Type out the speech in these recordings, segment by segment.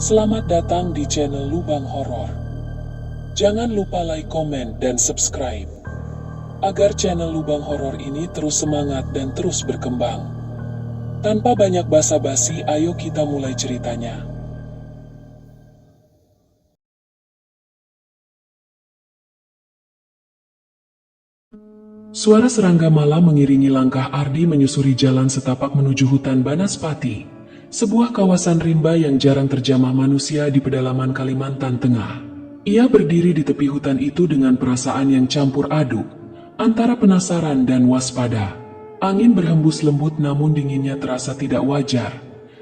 Selamat datang di channel Lubang Horor. Jangan lupa like, komen, dan subscribe agar channel Lubang Horor ini terus semangat dan terus berkembang. Tanpa banyak basa-basi, ayo kita mulai ceritanya. Suara serangga malam mengiringi langkah Ardi menyusuri jalan setapak menuju hutan Banaspati, sebuah kawasan rimba yang jarang terjamah manusia di pedalaman Kalimantan Tengah. Ia berdiri di tepi hutan itu dengan perasaan yang campur aduk, antara penasaran dan waspada. Angin berhembus lembut namun dinginnya terasa tidak wajar,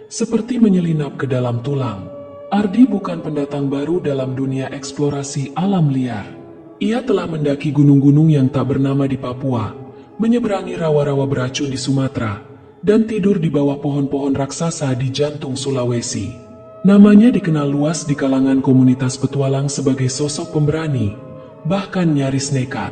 seperti menyelinap ke dalam tulang. Ardi bukan pendatang baru dalam dunia eksplorasi alam liar. Ia telah mendaki gunung-gunung yang tak bernama di Papua, menyeberangi rawa-rawa beracun di Sumatera, dan tidur di bawah pohon-pohon raksasa di jantung Sulawesi. Namanya dikenal luas di kalangan komunitas petualang sebagai sosok pemberani, bahkan nyaris nekat.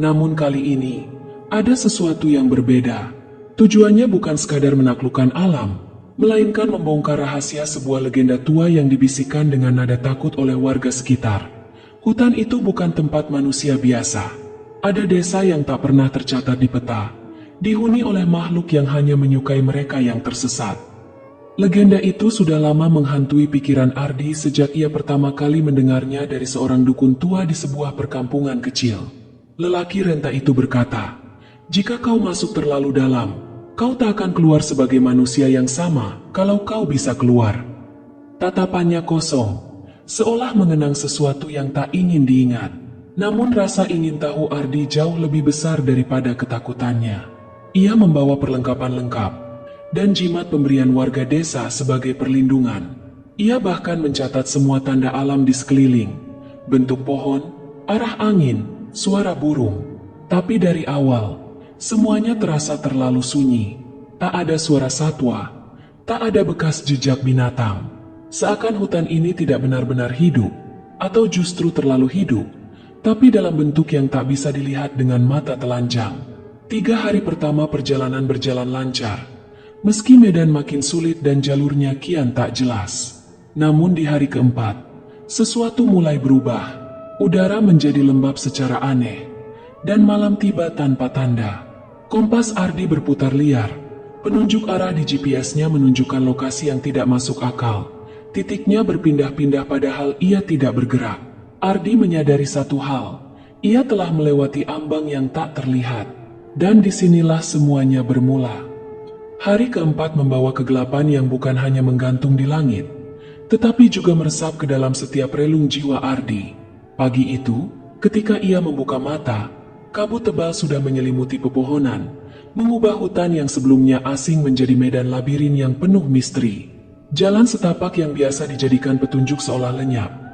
Namun kali ini, ada sesuatu yang berbeda. Tujuannya bukan sekadar menaklukkan alam, melainkan membongkar rahasia sebuah legenda tua yang dibisikkan dengan nada takut oleh warga sekitar. Hutan itu bukan tempat manusia biasa. Ada desa yang tak pernah tercatat di peta, dihuni oleh makhluk yang hanya menyukai mereka yang tersesat. Legenda itu sudah lama menghantui pikiran Ardi sejak ia pertama kali mendengarnya dari seorang dukun tua di sebuah perkampungan kecil. Lelaki renta itu berkata, "Jika kau masuk terlalu dalam, kau tak akan keluar sebagai manusia yang sama kalau kau bisa keluar." Tatapannya kosong, seolah mengenang sesuatu yang tak ingin diingat. Namun rasa ingin tahu Ardi jauh lebih besar daripada ketakutannya. Ia membawa perlengkapan lengkap dan jimat pemberian warga desa sebagai perlindungan. Ia bahkan mencatat semua tanda alam di sekeliling, bentuk pohon, arah angin, suara burung. Tapi dari awal, semuanya terasa terlalu sunyi. Tak ada suara satwa, tak ada bekas jejak binatang. Seakan hutan ini tidak benar-benar hidup, atau justru terlalu hidup, tapi dalam bentuk yang tak bisa dilihat dengan mata telanjang. 3 hari pertama perjalanan berjalan lancar, meski medan makin sulit dan jalurnya kian tak jelas. Namun di hari keempat, sesuatu mulai berubah. Udara menjadi lembab secara aneh, dan malam tiba tanpa tanda. Kompas Ardi berputar liar, penunjuk arah di GPS-nya menunjukkan lokasi yang tidak masuk akal. Titiknya berpindah-pindah padahal ia tidak bergerak. Ardi menyadari satu hal, ia telah melewati ambang yang tak terlihat. Dan disinilah semuanya bermula. Hari keempat membawa kegelapan yang bukan hanya menggantung di langit, tetapi juga meresap ke dalam setiap relung jiwa Ardi. Pagi itu, ketika ia membuka mata, kabut tebal sudah menyelimuti pepohonan, mengubah hutan yang sebelumnya asing menjadi medan labirin yang penuh misteri. Jalan setapak yang biasa dijadikan petunjuk seolah lenyap,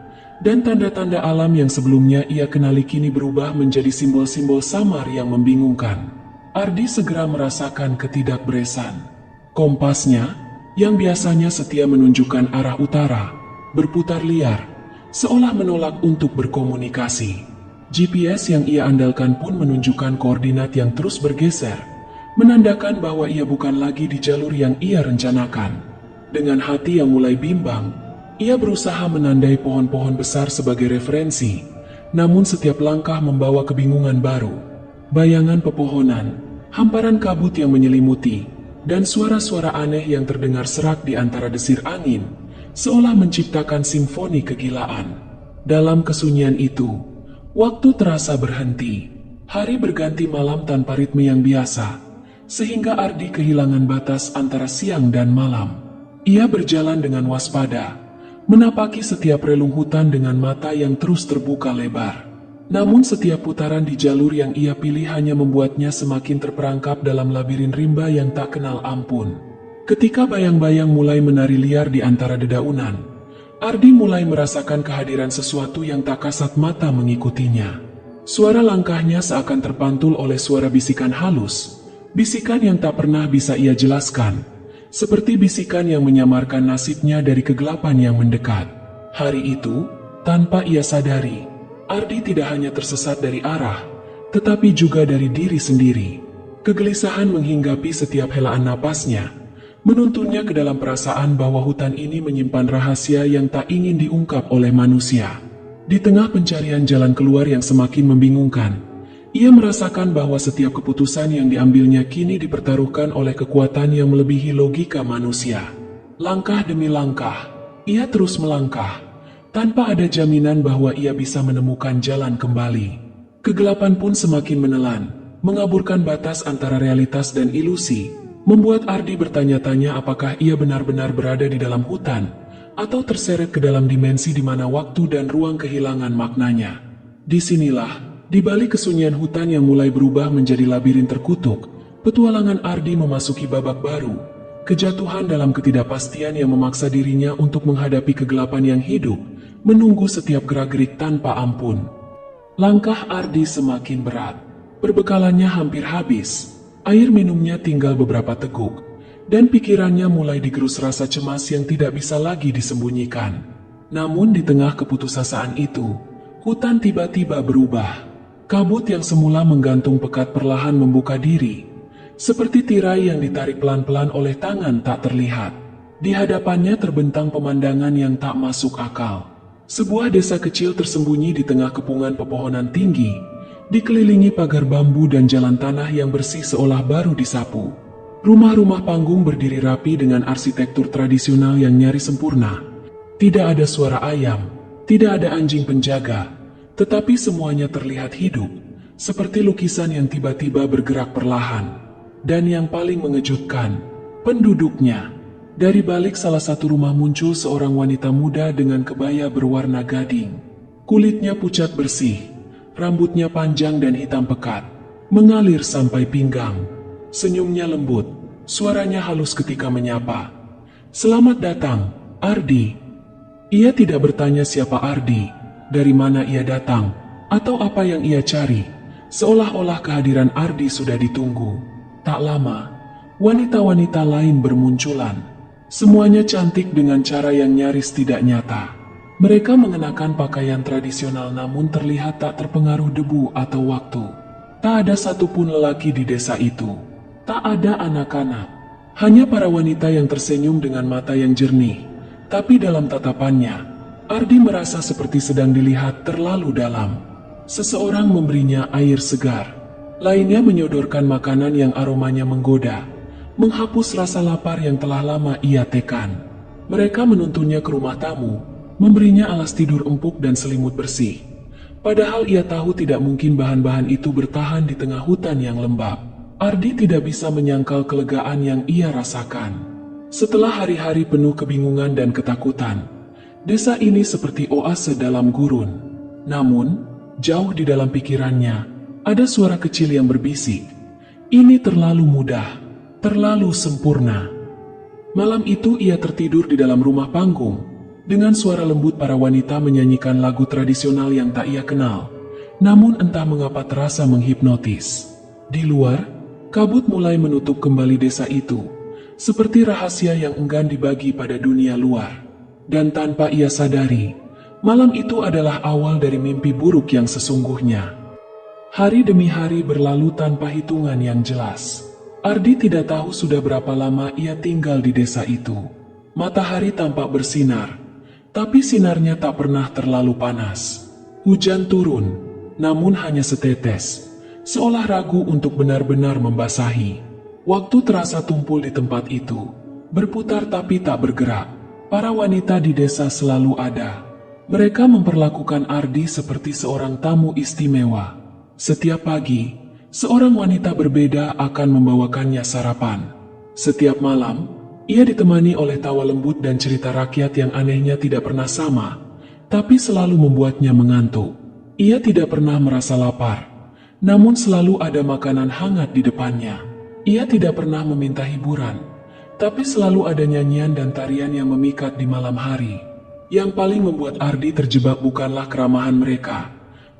dan tanda-tanda alam yang sebelumnya ia kenali kini berubah menjadi simbol-simbol samar yang membingungkan. Ardi segera merasakan ketidakberesan. Kompasnya, yang biasanya setia menunjukkan arah utara, berputar liar, seolah menolak untuk berkomunikasi. GPS yang ia andalkan pun menunjukkan koordinat yang terus bergeser, menandakan bahwa ia bukan lagi di jalur yang ia rencanakan. Dengan hati yang mulai bimbang, ia berusaha menandai pohon-pohon besar sebagai referensi, namun setiap langkah membawa kebingungan baru. Bayangan pepohonan, hamparan kabut yang menyelimuti, dan suara-suara aneh yang terdengar serak di antara desir angin, seolah menciptakan simfoni kegilaan. Dalam kesunyian itu, waktu terasa berhenti. Hari berganti malam tanpa ritme yang biasa, sehingga Ardi kehilangan batas antara siang dan malam. Ia berjalan dengan waspada, menapaki setiap relung hutan dengan mata yang terus terbuka lebar. Namun setiap putaran di jalur yang ia pilih hanya membuatnya semakin terperangkap dalam labirin rimba yang tak kenal ampun. Ketika bayang-bayang mulai menari liar di antara dedaunan, Ardi mulai merasakan kehadiran sesuatu yang tak kasat mata mengikutinya. Suara langkahnya seakan terpantul oleh suara bisikan halus, bisikan yang tak pernah bisa ia jelaskan. Seperti bisikan yang menyamarkan nasibnya dari kegelapan yang mendekat. Hari itu, tanpa ia sadari, Ardi tidak hanya tersesat dari arah, tetapi juga dari diri sendiri. Kegelisahan menghinggapi setiap helaan napasnya, menuntunnya ke dalam perasaan bahwa hutan ini menyimpan rahasia yang tak ingin diungkap oleh manusia. Di tengah pencarian jalan keluar yang semakin membingungkan, ia merasakan bahwa setiap keputusan yang diambilnya kini dipertaruhkan oleh kekuatan yang melebihi logika manusia. Langkah demi langkah, ia terus melangkah, tanpa ada jaminan bahwa ia bisa menemukan jalan kembali. Kegelapan pun semakin menelan, mengaburkan batas antara realitas dan ilusi, membuat Ardi bertanya-tanya apakah ia benar-benar berada di dalam hutan, atau terseret ke dalam dimensi di mana waktu dan ruang kehilangan maknanya. Disinilah, di balik kesunyian hutan yang mulai berubah menjadi labirin terkutuk, petualangan Ardi memasuki babak baru, kejatuhan dalam ketidakpastian yang memaksa dirinya untuk menghadapi kegelapan yang hidup, menunggu setiap gerak-gerik tanpa ampun. Langkah Ardi semakin berat, perbekalannya hampir habis, air minumnya tinggal beberapa teguk, dan pikirannya mulai digerus rasa cemas yang tidak bisa lagi disembunyikan. Namun di tengah keputusasaan itu, hutan tiba-tiba berubah. Kabut yang semula menggantung pekat perlahan membuka diri, seperti tirai yang ditarik pelan-pelan oleh tangan tak terlihat. Di hadapannya terbentang pemandangan yang tak masuk akal. Sebuah desa kecil tersembunyi di tengah kepungan pepohonan tinggi, dikelilingi pagar bambu dan jalan tanah yang bersih seolah baru disapu. Rumah-rumah panggung berdiri rapi dengan arsitektur tradisional yang nyaris sempurna. Tidak ada suara ayam, tidak ada anjing penjaga, tetapi semuanya terlihat hidup, seperti lukisan yang tiba-tiba bergerak perlahan. Dan yang paling mengejutkan, penduduknya. Dari balik salah satu rumah muncul seorang wanita muda dengan kebaya berwarna gading. Kulitnya pucat bersih, rambutnya panjang dan hitam pekat, mengalir sampai pinggang. Senyumnya lembut, suaranya halus ketika menyapa. "Selamat datang, Ardi." Ia tidak bertanya siapa Ardi, dari mana ia datang, atau apa yang ia cari, seolah-olah kehadiran Ardi sudah ditunggu. Tak lama, wanita-wanita lain bermunculan. Semuanya cantik dengan cara yang nyaris tidak nyata. Mereka mengenakan pakaian tradisional namun terlihat tak terpengaruh debu atau waktu. Tak ada satupun lelaki di desa itu. Tak ada anak-anak. Hanya para wanita yang tersenyum dengan mata yang jernih. Tapi dalam tatapannya, Ardi merasa seperti sedang dilihat terlalu dalam. Seseorang memberinya air segar. Lainnya menyodorkan makanan yang aromanya menggoda, menghapus rasa lapar yang telah lama ia tekan. Mereka menuntunnya ke rumah tamu, memberinya alas tidur empuk dan selimut bersih. Padahal ia tahu tidak mungkin bahan-bahan itu bertahan di tengah hutan yang lembab. Ardi tidak bisa menyangkal kelegaan yang ia rasakan. Setelah hari-hari penuh kebingungan dan ketakutan, desa ini seperti oase dalam gurun. Namun, jauh di dalam pikirannya, ada suara kecil yang berbisik, "Ini terlalu mudah. Terlalu sempurna." Malam itu ia tertidur di dalam rumah panggung, dengan suara lembut para wanita menyanyikan lagu tradisional yang tak ia kenal, namun entah mengapa terasa menghipnotis. Di luar, kabut mulai menutup kembali desa itu, seperti rahasia yang enggan dibagi pada dunia luar. Dan tanpa ia sadari, malam itu adalah awal dari mimpi buruk yang sesungguhnya. Hari demi hari berlalu tanpa hitungan yang jelas. Ardi tidak tahu sudah berapa lama ia tinggal di desa itu. Matahari tampak bersinar, tapi sinarnya tak pernah terlalu panas. Hujan turun, namun hanya setetes, seolah ragu untuk benar-benar membasahi. Waktu terasa tumpul di tempat itu, berputar tapi tak bergerak. Para wanita di desa selalu ada. Mereka memperlakukan Ardi seperti seorang tamu istimewa. Setiap pagi, seorang wanita berbeda akan membawakannya sarapan. Setiap malam, ia ditemani oleh tawa lembut dan cerita rakyat yang anehnya tidak pernah sama, tapi selalu membuatnya mengantuk. Ia tidak pernah merasa lapar, namun selalu ada makanan hangat di depannya. Ia tidak pernah meminta hiburan, tapi selalu ada nyanyian dan tarian yang memikat di malam hari. Yang paling membuat Ardi terjebak bukanlah keramahan mereka,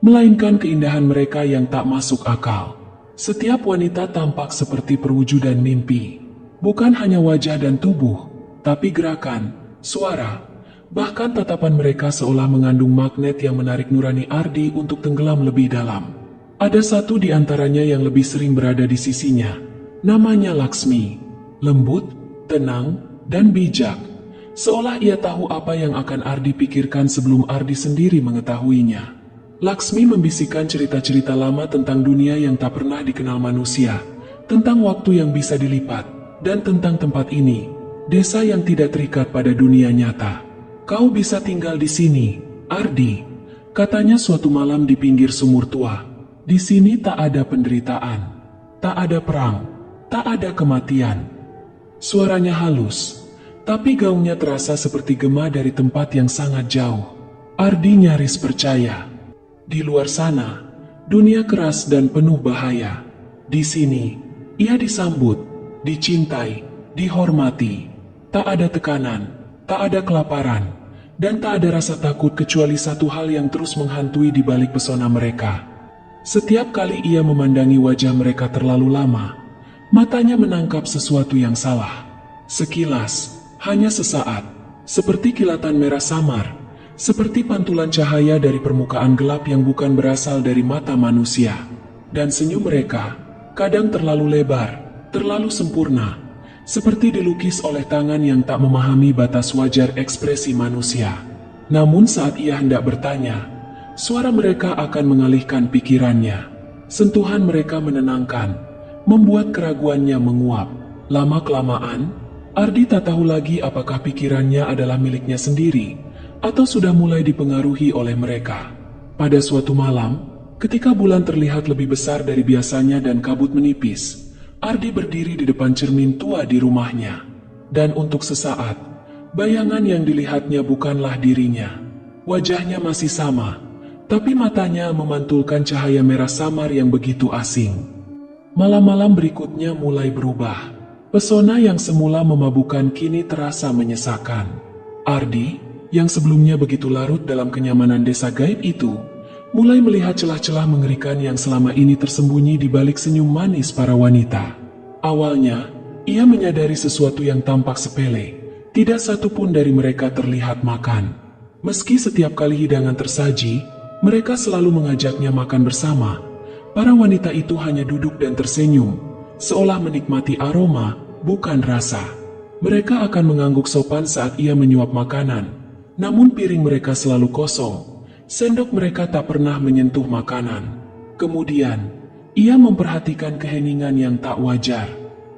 melainkan keindahan mereka yang tak masuk akal. Setiap wanita tampak seperti perwujudan mimpi. Bukan hanya wajah dan tubuh, tapi gerakan, suara, bahkan tatapan mereka seolah mengandung magnet yang menarik nurani Ardi untuk tenggelam lebih dalam. Ada satu di antaranya yang lebih sering berada di sisinya. Namanya Laksmi. Lembut, tenang, dan bijak. Seolah ia tahu apa yang akan Ardi pikirkan sebelum Ardi sendiri mengetahuinya. Laksmi membisikkan cerita-cerita lama tentang dunia yang tak pernah dikenal manusia, tentang waktu yang bisa dilipat, dan tentang tempat ini, desa yang tidak terikat pada dunia nyata. "Kau bisa tinggal di sini, Ardi," katanya suatu malam di pinggir sumur tua. "Di sini tak ada penderitaan, tak ada perang, tak ada kematian." Suaranya halus, tapi gaungnya terasa seperti gema dari tempat yang sangat jauh. Ardi nyaris percaya. Di luar sana, dunia keras dan penuh bahaya. Di sini, ia disambut, dicintai, dihormati. Tak ada tekanan, tak ada kelaparan, dan tak ada rasa takut kecuali satu hal yang terus menghantui di balik pesona mereka. Setiap kali ia memandangi wajah mereka terlalu lama, matanya menangkap sesuatu yang salah. Sekilas, hanya sesaat, seperti kilatan merah samar, seperti pantulan cahaya dari permukaan gelap yang bukan berasal dari mata manusia. Dan senyum mereka, kadang terlalu lebar, terlalu sempurna, seperti dilukis oleh tangan yang tak memahami batas wajar ekspresi manusia. Namun saat ia hendak bertanya, suara mereka akan mengalihkan pikirannya. Sentuhan mereka menenangkan, membuat keraguannya menguap. Lama-kelamaan, Ardi tak tahu lagi apakah pikirannya adalah miliknya sendiri, atau sudah mulai dipengaruhi oleh mereka. Pada suatu malam, ketika bulan terlihat lebih besar dari biasanya dan kabut menipis, Ardi berdiri di depan cermin tua di rumahnya. Dan untuk sesaat, bayangan yang dilihatnya bukanlah dirinya. Wajahnya masih sama, tapi matanya memantulkan cahaya merah samar yang begitu asing. Malam-malam berikutnya mulai berubah. Pesona yang semula memabukkan kini terasa menyesakan. Ardi, yang sebelumnya begitu larut dalam kenyamanan desa gaib itu, mulai melihat celah-celah mengerikan yang selama ini tersembunyi di balik senyum manis para wanita. Awalnya, ia menyadari sesuatu yang tampak sepele. Tidak satu pun dari mereka terlihat makan. Meski setiap kali hidangan tersaji, mereka selalu mengajaknya makan bersama. Para wanita itu hanya duduk dan tersenyum, seolah menikmati aroma, bukan rasa. Mereka akan mengangguk sopan saat ia menyuap makanan. Namun piring mereka selalu kosong, sendok mereka tak pernah menyentuh makanan. Kemudian, ia memperhatikan keheningan yang tak wajar.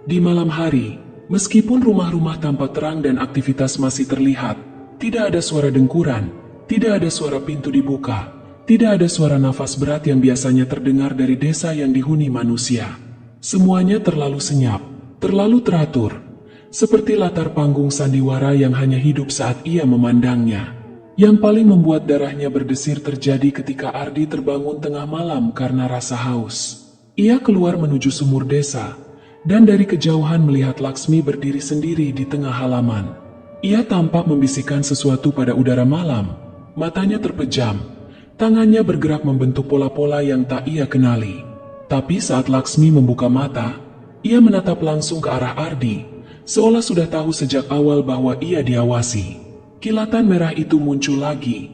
Di malam hari, meskipun rumah-rumah tampak terang dan aktivitas masih terlihat, tidak ada suara dengkuran, tidak ada suara pintu dibuka, tidak ada suara nafas berat yang biasanya terdengar dari desa yang dihuni manusia. Semuanya terlalu senyap, terlalu teratur, seperti latar panggung sandiwara yang hanya hidup saat ia memandangnya. Yang paling membuat darahnya berdesir terjadi ketika Ardi terbangun tengah malam karena rasa haus. Ia keluar menuju sumur desa, dan dari kejauhan melihat Laksmi berdiri sendiri di tengah halaman. Ia tampak membisikkan sesuatu pada udara malam, matanya terpejam, tangannya bergerak membentuk pola-pola yang tak ia kenali. Tapi saat Laksmi membuka mata, ia menatap langsung ke arah Ardi, seolah sudah tahu sejak awal bahwa ia diawasi. Kilatan merah itu muncul lagi.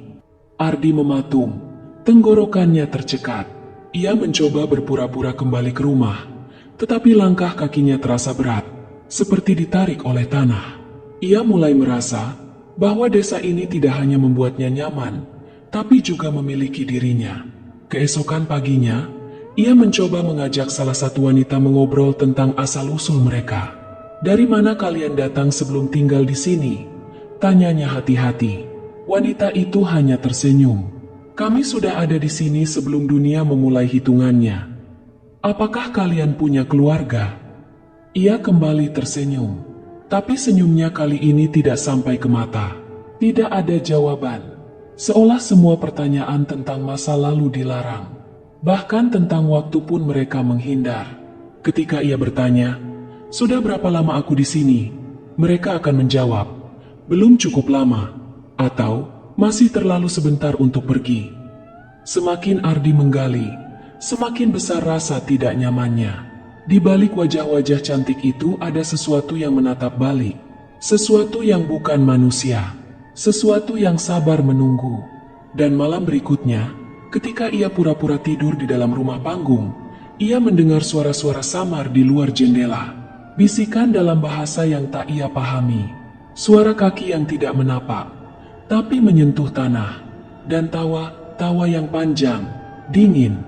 Ardi mematung, tenggorokannya tercekat. Ia mencoba berpura-pura kembali ke rumah, tetapi langkah kakinya terasa berat, seperti ditarik oleh tanah. Ia mulai merasa bahwa desa ini tidak hanya membuatnya nyaman, tapi juga memiliki dirinya. Keesokan paginya, ia mencoba mengajak salah satu wanita mengobrol tentang asal-usul mereka. "Dari mana kalian datang sebelum tinggal di sini?" tanyanya hati-hati. Wanita itu hanya tersenyum. "Kami sudah ada di sini sebelum dunia memulai hitungannya." "Apakah kalian punya keluarga?" Ia kembali tersenyum, tapi senyumnya kali ini tidak sampai ke mata. Tidak ada jawaban, seolah semua pertanyaan tentang masa lalu dilarang. Bahkan tentang waktu pun mereka menghindar. Ketika ia bertanya, "Sudah berapa lama aku di sini?" mereka akan menjawab, "Belum cukup lama," atau "Masih terlalu sebentar untuk pergi." Semakin Ardi menggali, semakin besar rasa tidak nyamannya. Di balik wajah-wajah cantik itu ada sesuatu yang menatap balik, sesuatu yang bukan manusia, sesuatu yang sabar menunggu. Dan malam berikutnya, ketika ia pura-pura tidur di dalam rumah panggung, ia mendengar suara-suara samar di luar jendela. Bisikan dalam bahasa yang tak ia pahami. Suara kaki yang tidak menapak, tapi menyentuh tanah. Dan tawa yang panjang, dingin,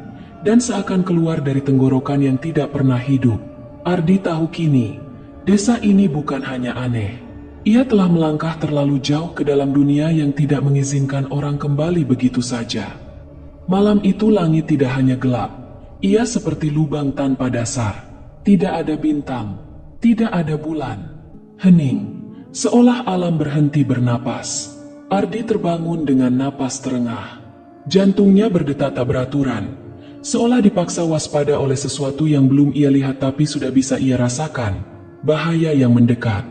dan seakan keluar dari tenggorokan yang tidak pernah hidup. Ardi tahu kini, desa ini bukan hanya aneh. Ia telah melangkah terlalu jauh ke dalam dunia yang tidak mengizinkan orang kembali begitu saja. Malam itu langit tidak hanya gelap, ia seperti lubang tanpa dasar. Tidak ada bintang, tidak ada bulan. Hening, seolah alam berhenti bernapas. Ardi terbangun dengan napas terengah. Jantungnya berdetak tak beraturan, seolah dipaksa waspada oleh sesuatu yang belum ia lihat tapi sudah bisa ia rasakan. Bahaya yang mendekat.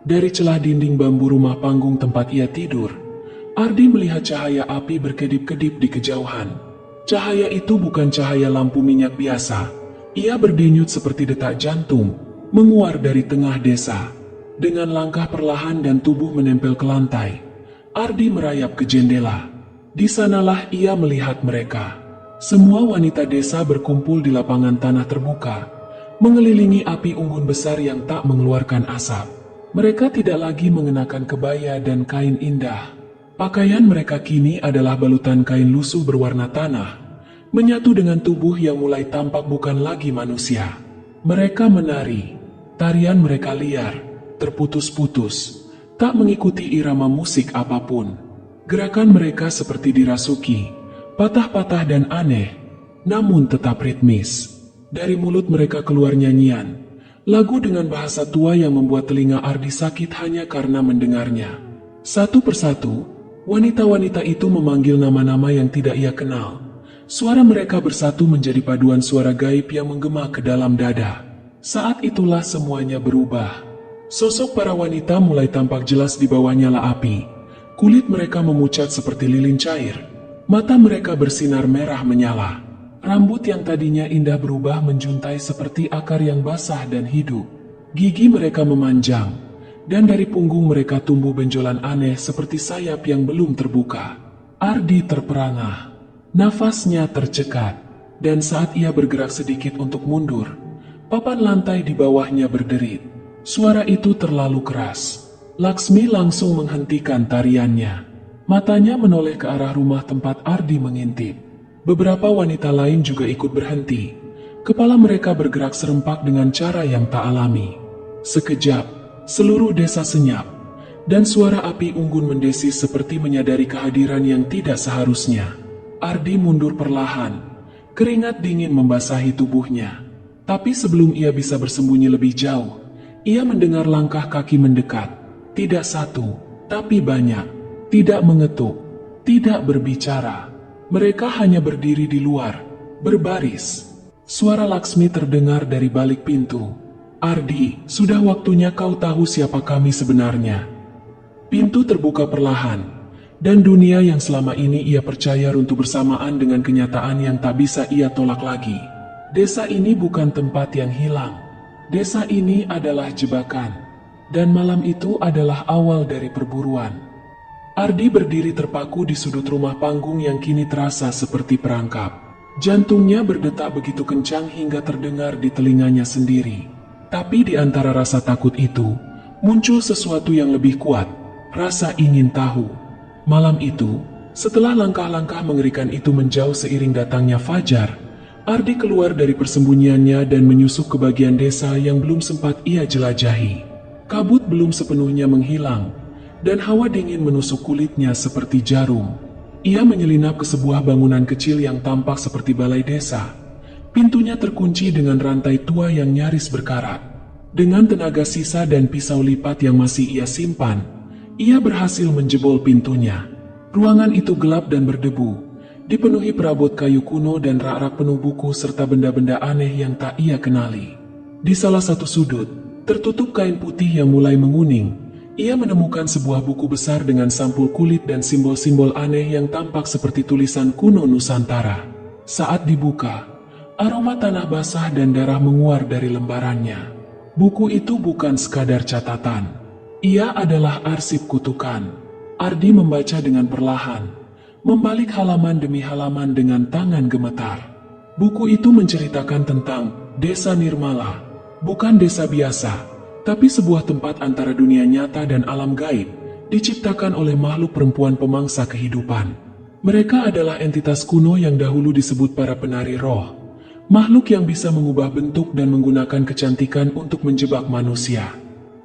Dari celah dinding bambu rumah panggung tempat ia tidur, Ardi melihat cahaya api berkedip-kedip di kejauhan. Cahaya itu bukan cahaya lampu minyak biasa. Ia berdenyut seperti detak jantung, menguar dari tengah desa. Dengan langkah perlahan dan tubuh menempel ke lantai, Ardi merayap ke jendela. Di sanalah ia melihat mereka. Semua wanita desa berkumpul di lapangan tanah terbuka, mengelilingi api unggun besar yang tak mengeluarkan asap. Mereka tidak lagi mengenakan kebaya dan kain indah. Pakaian mereka kini adalah balutan kain lusuh berwarna tanah, menyatu dengan tubuh yang mulai tampak bukan lagi manusia. Mereka menari, tarian mereka liar, terputus-putus, tak mengikuti irama musik apapun. Gerakan mereka seperti dirasuki, patah-patah dan aneh, namun tetap ritmis. Dari mulut mereka keluar nyanyian, lagu dengan bahasa tua yang membuat telinga Ardi sakit hanya karena mendengarnya. Satu persatu, wanita-wanita itu memanggil nama-nama yang tidak ia kenal. Suara mereka bersatu menjadi paduan suara gaib yang menggema ke dalam dada. Saat itulah semuanya berubah. Sosok para wanita mulai tampak jelas di bawah nyala api. Kulit mereka memucat seperti lilin cair. Mata mereka bersinar merah menyala. Rambut yang tadinya indah berubah menjuntai seperti akar yang basah dan hidup. Gigi mereka memanjang, dan dari punggung mereka tumbuh benjolan aneh seperti sayap yang belum terbuka. Ardi terperangah, nafasnya tercekat, dan saat ia bergerak sedikit untuk mundur, papan lantai di bawahnya berderit. Suara itu terlalu keras. Laksmi langsung menghentikan tariannya. Matanya menoleh ke arah rumah tempat Ardi mengintip. Beberapa wanita lain juga ikut berhenti. Kepala mereka bergerak serempak dengan cara yang tak alami. Sekejap, seluruh desa senyap, dan suara api unggun mendesis seperti menyadari kehadiran yang tidak seharusnya. Ardi mundur perlahan, keringat dingin membasahi tubuhnya. Tapi sebelum ia bisa bersembunyi lebih jauh, ia mendengar langkah kaki mendekat. Tidak satu, tapi banyak. Tidak mengetuk, tidak berbicara. Mereka hanya berdiri di luar, berbaris. Suara Laksmi terdengar dari balik pintu. Ardi, sudah waktunya kau tahu siapa kami sebenarnya. Pintu terbuka perlahan, dan dunia yang selama ini ia percaya runtuh bersamaan dengan kenyataan yang tak bisa ia tolak lagi. Desa ini bukan tempat yang hilang. Desa ini adalah jebakan, dan malam itu adalah awal dari perburuan. Ardi berdiri terpaku di sudut rumah panggung yang kini terasa seperti perangkap. Jantungnya berdetak begitu kencang hingga terdengar di telinganya sendiri. Tapi di antara rasa takut itu, muncul sesuatu yang lebih kuat, rasa ingin tahu. Malam itu, setelah langkah-langkah mengerikan itu menjauh seiring datangnya fajar, Ardi keluar dari persembunyiannya dan menyusup ke bagian desa yang belum sempat ia jelajahi. Kabut belum sepenuhnya menghilang, dan hawa dingin menusuk kulitnya seperti jarum. Ia menyelinap ke sebuah bangunan kecil yang tampak seperti balai desa. Pintunya terkunci dengan rantai tua yang nyaris berkarat. Dengan tenaga sisa dan pisau lipat yang masih ia simpan, ia berhasil menjebol pintunya. Ruangan itu gelap dan berdebu, dipenuhi perabot kayu kuno dan rak-rak penuh buku serta benda-benda aneh yang tak ia kenali. Di salah satu sudut, tertutup kain putih yang mulai menguning, ia menemukan sebuah buku besar dengan sampul kulit dan simbol-simbol aneh yang tampak seperti tulisan kuno Nusantara. Saat dibuka, aroma tanah basah dan darah menguar dari lembarannya. Buku itu bukan sekadar catatan. Ia adalah arsip kutukan. Ardi membaca dengan perlahan, membalik halaman demi halaman dengan tangan gemetar. Buku itu menceritakan tentang Desa Nirmala, bukan desa biasa, tapi sebuah tempat antara dunia nyata dan alam gaib, diciptakan oleh makhluk perempuan pemangsa kehidupan. Mereka adalah entitas kuno yang dahulu disebut para penari roh, makhluk yang bisa mengubah bentuk dan menggunakan kecantikan untuk menjebak manusia.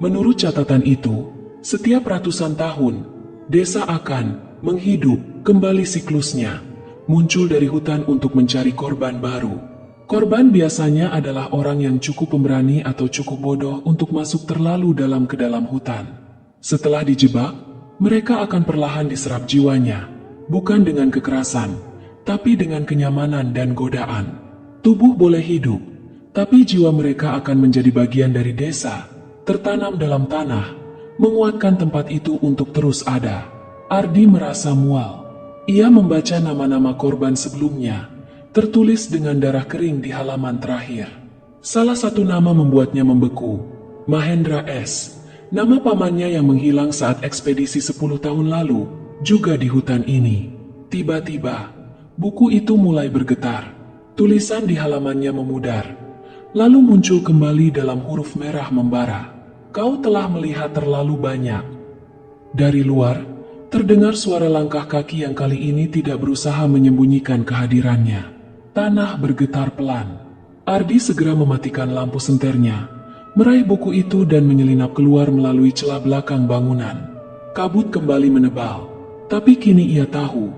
Menurut catatan itu, setiap ratusan tahun, desa akan menghidup kembali siklusnya, muncul dari hutan untuk mencari korban baru. Korban biasanya adalah orang yang cukup pemberani atau cukup bodoh untuk masuk terlalu dalam ke dalam hutan. Setelah dijebak, mereka akan perlahan diserap jiwanya, bukan dengan kekerasan, tapi dengan kenyamanan dan godaan. Tubuh boleh hidup, tapi jiwa mereka akan menjadi bagian dari desa, tertanam dalam tanah, menguatkan tempat itu untuk terus ada. Ardi merasa mual. Ia membaca nama-nama korban sebelumnya, tertulis dengan darah kering di halaman terakhir. Salah satu nama membuatnya membeku, Mahendra S. Nama pamannya yang menghilang saat ekspedisi 10 tahun lalu, juga di hutan ini. Tiba-tiba, buku itu mulai bergetar. Tulisan di halamannya memudar, lalu muncul kembali dalam huruf merah membara. Kau telah melihat terlalu banyak. Dari luar, terdengar suara langkah kaki yang kali ini tidak berusaha menyembunyikan kehadirannya. Tanah bergetar pelan. Ardi segera mematikan lampu senternya, meraih buku itu dan menyelinap keluar melalui celah belakang bangunan. Kabut kembali menebal, tapi kini ia tahu,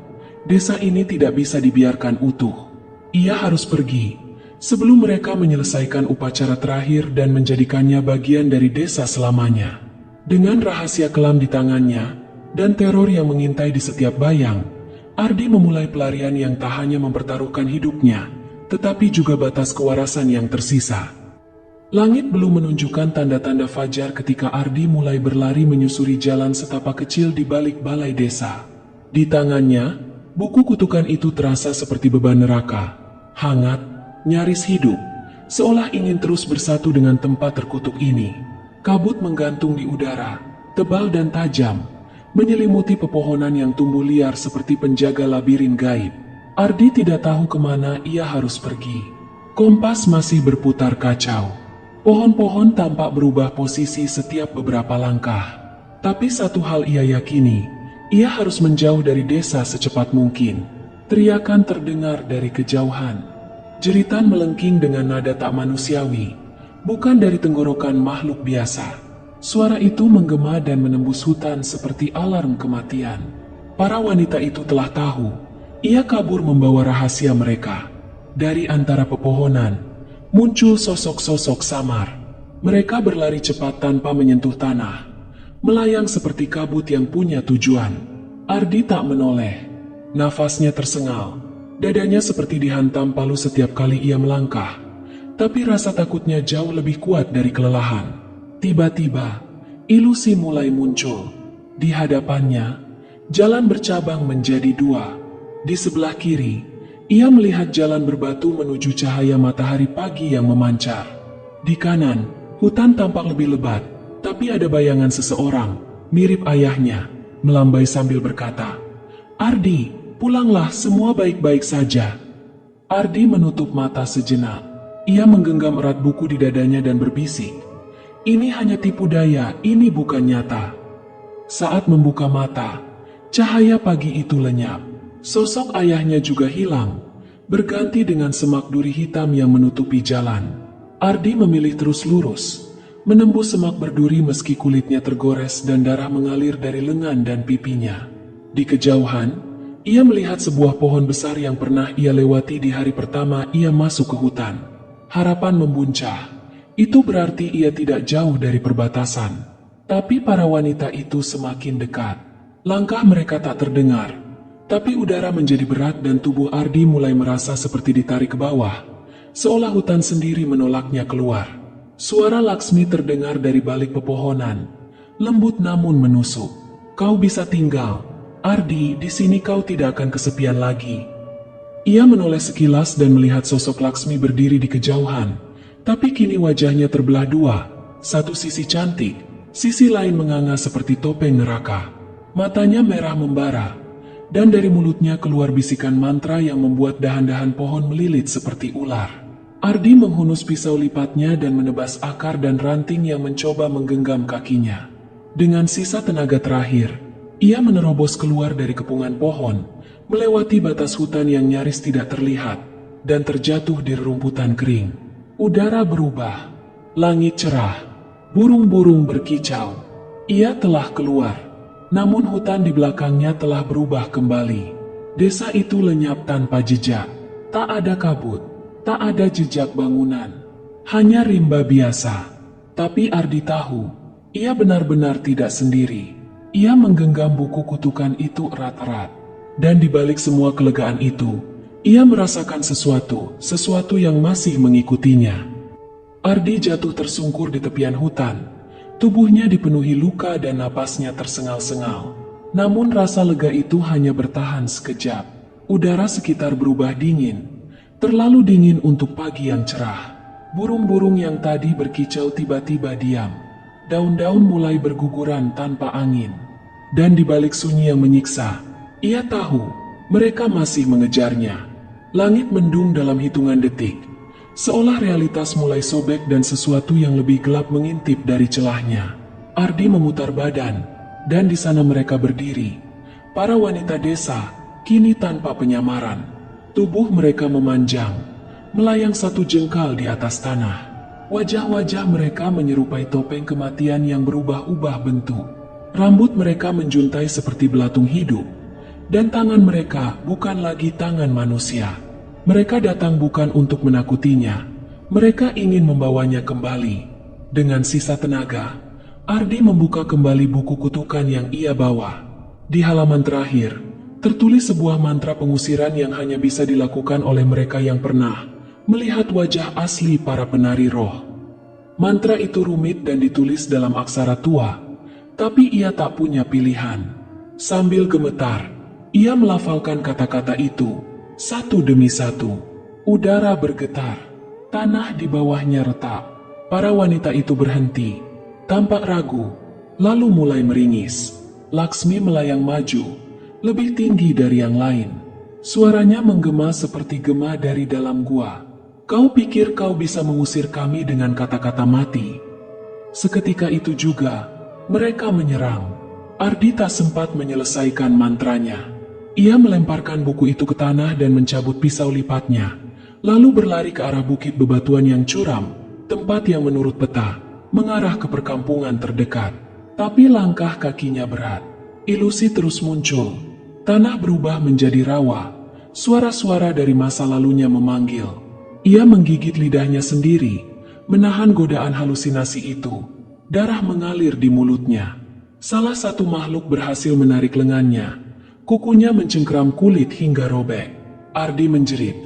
desa ini tidak bisa dibiarkan utuh. Ia harus pergi, sebelum mereka menyelesaikan upacara terakhir dan menjadikannya bagian dari desa selamanya. Dengan rahasia kelam di tangannya, dan teror yang mengintai di setiap bayang, Ardi memulai pelarian yang tak hanya mempertaruhkan hidupnya, tetapi juga batas kewarasan yang tersisa. Langit belum menunjukkan tanda-tanda fajar ketika Ardi mulai berlari menyusuri jalan setapak kecil di balik balai desa. Di tangannya, buku kutukan itu terasa seperti beban neraka, hangat, nyaris hidup, seolah ingin terus bersatu dengan tempat terkutuk ini. Kabut menggantung di udara, tebal dan tajam, menyelimuti pepohonan yang tumbuh liar seperti penjaga labirin gaib. Ardi tidak tahu kemana ia harus pergi. Kompas masih berputar kacau. Pohon-pohon tampak berubah posisi setiap beberapa langkah. Tapi satu hal ia yakini, ia harus menjauh dari desa secepat mungkin. Teriakan terdengar dari kejauhan. Jeritan melengking dengan nada tak manusiawi, bukan dari tenggorokan makhluk biasa. Suara itu menggema dan menembus hutan seperti alarm kematian. Para wanita itu telah tahu, ia kabur membawa rahasia mereka. Dari antara pepohonan, muncul sosok-sosok samar. Mereka berlari cepat tanpa menyentuh tanah, melayang seperti kabut yang punya tujuan. Ardi tak menoleh. Nafasnya tersengal, dadanya seperti dihantam palu setiap kali ia melangkah. Tapi rasa takutnya jauh lebih kuat dari kelelahan. Tiba-tiba, ilusi mulai muncul. Di hadapannya, jalan bercabang menjadi dua. Di sebelah kiri, ia melihat jalan berbatu menuju cahaya matahari pagi yang memancar. Di kanan, hutan tampak lebih lebat, tapi ada bayangan seseorang, mirip ayahnya, melambai sambil berkata, "Ardi, pulanglah, semua baik-baik saja." Ardi menutup mata sejenak. Ia menggenggam erat buku di dadanya dan berbisik, "Ini hanya tipu daya, ini bukan nyata." Saat membuka mata, cahaya pagi itu lenyap. Sosok ayahnya juga hilang, berganti dengan semak duri hitam yang menutupi jalan. Ardi memilih terus lurus, menembus semak berduri meski kulitnya tergores dan darah mengalir dari lengan dan pipinya. Di kejauhan, ia melihat sebuah pohon besar yang pernah ia lewati di hari pertama ia masuk ke hutan. Harapan membuncah. Itu berarti ia tidak jauh dari perbatasan. Tapi para wanita itu semakin dekat. Langkah mereka tak terdengar. Tapi udara menjadi berat dan tubuh Ardi mulai merasa seperti ditarik ke bawah. Seolah hutan sendiri menolaknya keluar. Suara Laksmi terdengar dari balik pepohonan. Lembut namun menusuk. "Kau bisa tinggal. Ardi, di sini kau tidak akan kesepian lagi." Ia menoleh sekilas dan melihat sosok Laksmi berdiri di kejauhan. Tapi kini wajahnya terbelah dua, satu sisi cantik, sisi lain menganga seperti topeng neraka. Matanya merah membara, dan dari mulutnya keluar bisikan mantra yang membuat dahan-dahan pohon melilit seperti ular. Ardi menghunus pisau lipatnya dan menebas akar dan ranting yang mencoba menggenggam kakinya. Dengan sisa tenaga terakhir, ia menerobos keluar dari kepungan pohon, melewati batas hutan yang nyaris tidak terlihat, dan terjatuh di rerumputan kering. Udara berubah, langit cerah, burung-burung berkicau. Ia telah keluar, namun hutan di belakangnya telah berubah kembali. Desa itu lenyap tanpa jejak, tak ada kabut. Tak ada jejak bangunan, hanya rimba biasa. Tapi Ardi tahu, ia benar-benar tidak sendiri. Ia menggenggam buku kutukan itu erat-erat. Dan di balik semua kelegaan itu, ia merasakan sesuatu yang masih mengikutinya. Ardi jatuh tersungkur di tepian hutan. Tubuhnya dipenuhi luka dan napasnya tersengal-sengal. Namun rasa lega itu hanya bertahan sekejap. Udara sekitar berubah dingin. Terlalu dingin untuk pagi yang cerah. Burung-burung yang tadi berkicau tiba-tiba diam. Daun-daun mulai berguguran tanpa angin. Dan di balik sunyi yang menyiksa, ia tahu mereka masih mengejarnya. Langit mendung dalam hitungan detik. Seolah realitas mulai sobek dan sesuatu yang lebih gelap mengintip dari celahnya. Ardi memutar badan, dan di sana mereka berdiri. Para wanita desa, kini tanpa penyamaran. Tubuh mereka memanjang, melayang satu jengkal di atas tanah. Wajah-wajah mereka menyerupai topeng kematian yang berubah-ubah bentuk. Rambut mereka menjuntai seperti belatung hidup, dan tangan mereka bukan lagi tangan manusia. Mereka datang bukan untuk menakutinya, mereka ingin membawanya kembali. Dengan sisa tenaga, Ardi membuka kembali buku kutukan yang ia bawa. Di halaman terakhir, tertulis sebuah mantra pengusiran yang hanya bisa dilakukan oleh mereka yang pernah melihat wajah asli para penari roh. Mantra itu rumit dan ditulis dalam aksara tua, tapi ia tak punya pilihan. Sambil gemetar, ia melafalkan kata-kata itu, satu demi satu. Udara bergetar, tanah di bawahnya retak. Para wanita itu berhenti, tampak ragu, lalu mulai meringis. Laksmi melayang maju, lebih tinggi dari yang lain. Suaranya menggema seperti gema dari dalam gua. Kau pikir kau bisa mengusir kami dengan kata-kata mati? Seketika itu juga, mereka menyerang. Ardi tak sempat menyelesaikan mantranya. Ia melemparkan buku itu ke tanah dan mencabut pisau lipatnya, lalu berlari ke arah bukit bebatuan yang curam, tempat yang menurut peta mengarah ke perkampungan terdekat. Tapi langkah kakinya berat. Ilusi terus muncul. Tanah berubah menjadi rawa. Suara-suara dari masa lalunya memanggil. Ia menggigit lidahnya sendiri, menahan godaan halusinasi itu. Darah mengalir di mulutnya. Salah satu makhluk berhasil menarik lengannya. Kukunya mencengkeram kulit hingga robek. Ardi menjerit,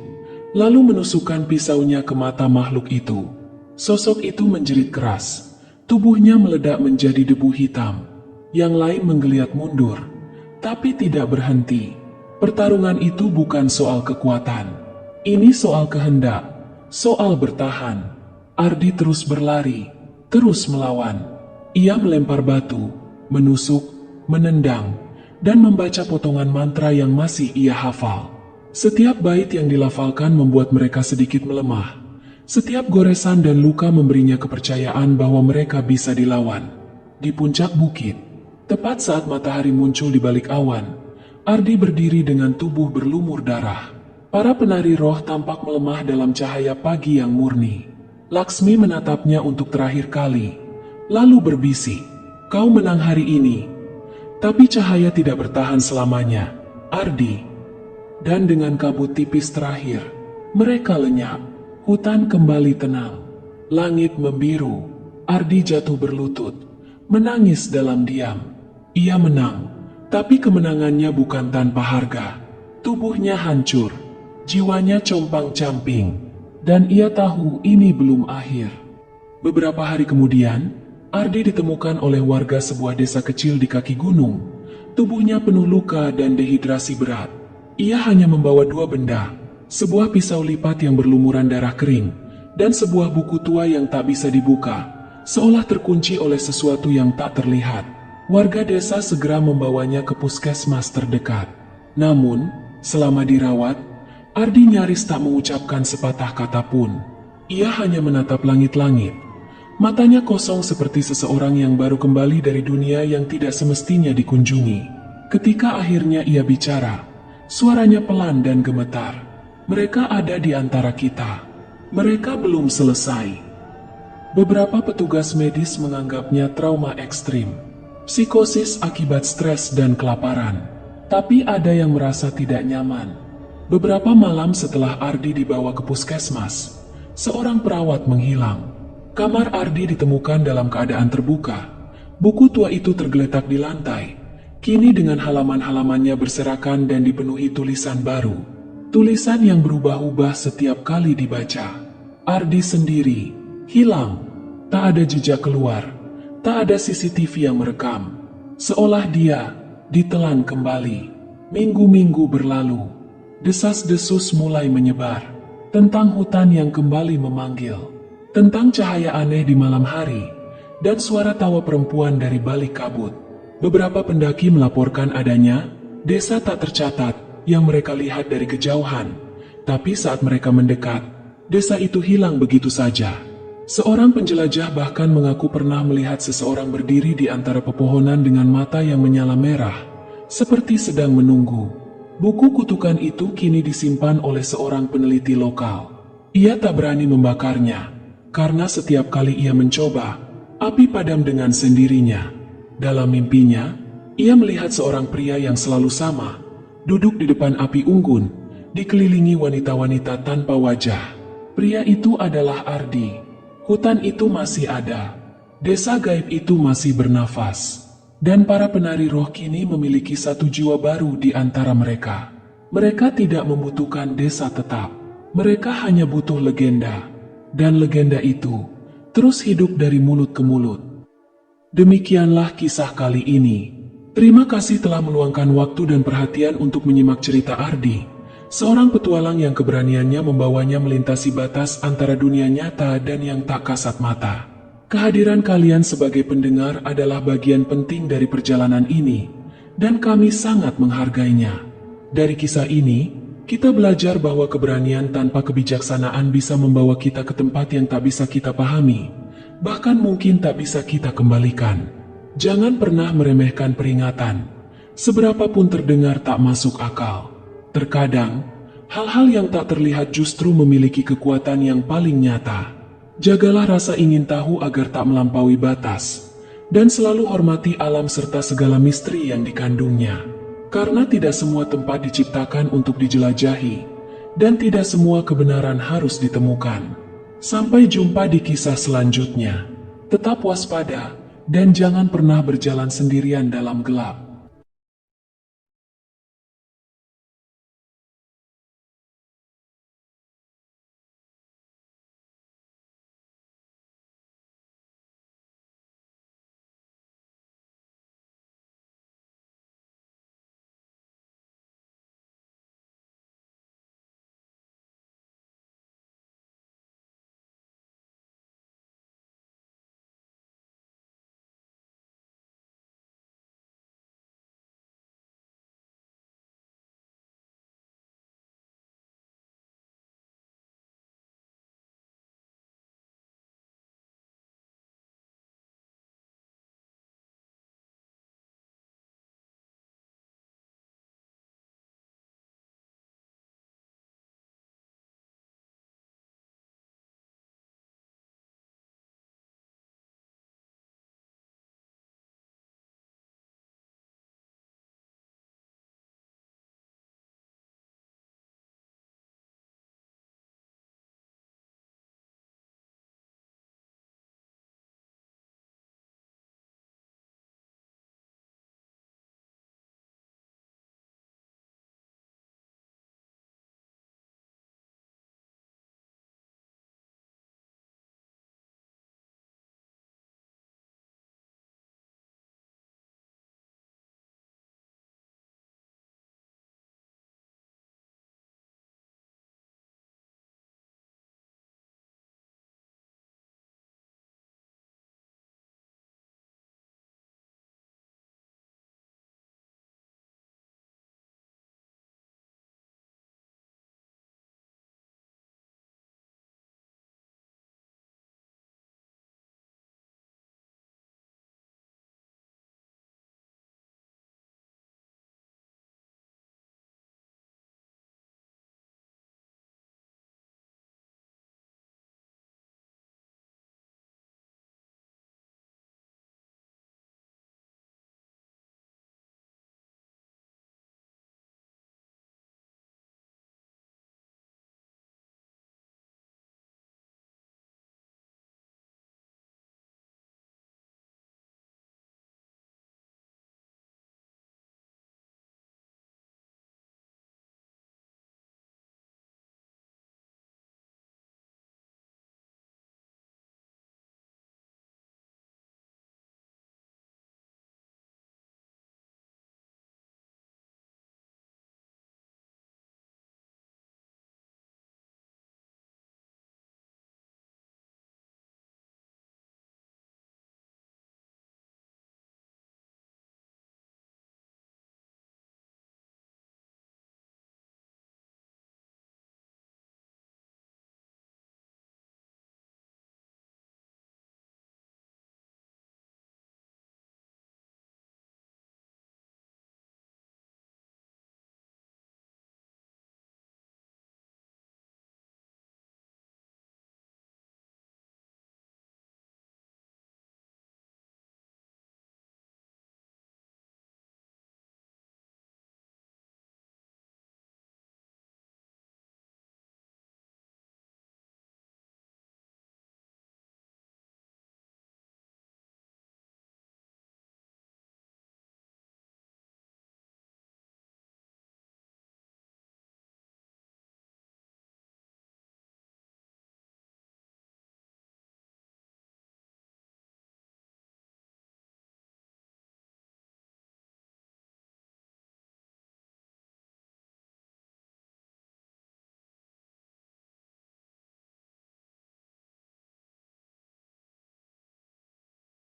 lalu menusukkan pisaunya ke mata makhluk itu. Sosok itu menjerit keras. Tubuhnya meledak menjadi debu hitam. Yang lain menggeliat mundur, tapi tidak berhenti. Pertarungan itu bukan soal kekuatan. Ini soal kehendak, soal bertahan. Ardi terus berlari, terus melawan. Ia melempar batu, menusuk, menendang, dan membaca potongan mantra yang masih ia hafal. Setiap bait yang dilafalkan membuat mereka sedikit melemah. Setiap goresan dan luka memberinya kepercayaan bahwa mereka bisa dilawan. Di puncak bukit, tepat saat matahari muncul di balik awan, Ardi berdiri dengan tubuh berlumur darah. Para penari roh tampak melemah dalam cahaya pagi yang murni. Laksmi menatapnya untuk terakhir kali, lalu berbisik, "Kau menang hari ini." Tapi cahaya tidak bertahan selamanya, Ardi. Dan dengan kabut tipis terakhir, mereka lenyap. Hutan kembali tenang. Langit membiru. Ardi jatuh berlutut, menangis dalam diam. Ia menang, tapi kemenangannya bukan tanpa harga. Tubuhnya hancur, jiwanya compang-camping, dan ia tahu ini belum akhir. Beberapa hari kemudian, Ardi ditemukan oleh warga sebuah desa kecil di kaki gunung. Tubuhnya penuh luka dan dehidrasi berat. Ia hanya membawa dua benda, sebuah pisau lipat yang berlumuran darah kering, dan sebuah buku tua yang tak bisa dibuka, seolah terkunci oleh sesuatu yang tak terlihat. Warga desa segera membawanya ke puskesmas terdekat. Namun, selama dirawat, Ardi nyaris tak mengucapkan sepatah kata pun. Ia hanya menatap langit-langit. Matanya kosong seperti seseorang yang baru kembali dari dunia yang tidak semestinya dikunjungi. Ketika akhirnya ia bicara, suaranya pelan dan gemetar. Mereka ada di antara kita. Mereka belum selesai. Beberapa petugas medis menganggapnya trauma ekstrim, psikosis akibat stres dan kelaparan. Tapi ada yang merasa tidak nyaman. Beberapa malam setelah Ardi dibawa ke puskesmas, seorang perawat menghilang. Kamar Ardi ditemukan dalam keadaan terbuka. Buku tua itu tergeletak di lantai. Kini dengan halaman-halamannya berserakan dan dipenuhi tulisan baru. Tulisan yang berubah-ubah setiap kali dibaca. Ardi sendiri, hilang. Tak ada jejak keluar. Tak ada CCTV yang merekam. Seolah dia ditelan kembali. Minggu-minggu berlalu. Desas-desus mulai menyebar. Tentang hutan yang kembali memanggil. Tentang cahaya aneh di malam hari, dan suara tawa perempuan dari balik kabut. Beberapa pendaki melaporkan adanya desa tak tercatat yang mereka lihat dari kejauhan. Tapi saat mereka mendekat, desa itu hilang begitu saja. Seorang penjelajah bahkan mengaku pernah melihat seseorang berdiri di antara pepohonan dengan mata yang menyala merah, seperti sedang menunggu. Buku kutukan itu kini disimpan oleh seorang peneliti lokal. Ia tak berani membakarnya. Karena setiap kali ia mencoba, api padam dengan sendirinya. Dalam mimpinya, ia melihat seorang pria yang selalu sama, duduk di depan api unggun, dikelilingi wanita-wanita tanpa wajah. Pria itu adalah Ardi. Hutan itu masih ada. Desa gaib itu masih bernafas. Dan para penari roh kini memiliki satu jiwa baru di antara mereka. Mereka tidak membutuhkan desa tetap. Mereka hanya butuh legenda. Dan legenda itu terus hidup dari mulut ke mulut. Demikianlah kisah kali ini. Terima kasih telah meluangkan waktu dan perhatian untuk menyimak cerita Ardi, seorang petualang yang keberaniannya membawanya melintasi batas antara dunia nyata dan yang tak kasat mata. Kehadiran kalian sebagai pendengar adalah bagian penting dari perjalanan ini, dan kami sangat menghargainya. Dari kisah ini, kita belajar bahwa keberanian tanpa kebijaksanaan bisa membawa kita ke tempat yang tak bisa kita pahami, bahkan mungkin tak bisa kita kembalikan. Jangan pernah meremehkan peringatan, seberapapun terdengar tak masuk akal. Terkadang, hal-hal yang tak terlihat justru memiliki kekuatan yang paling nyata. Jagalah rasa ingin tahu agar tak melampaui batas, dan selalu hormati alam serta segala misteri yang dikandungnya. Karena tidak semua tempat diciptakan untuk dijelajahi, dan tidak semua kebenaran harus ditemukan. Sampai jumpa di kisah selanjutnya. Tetap waspada, dan jangan pernah berjalan sendirian dalam gelap.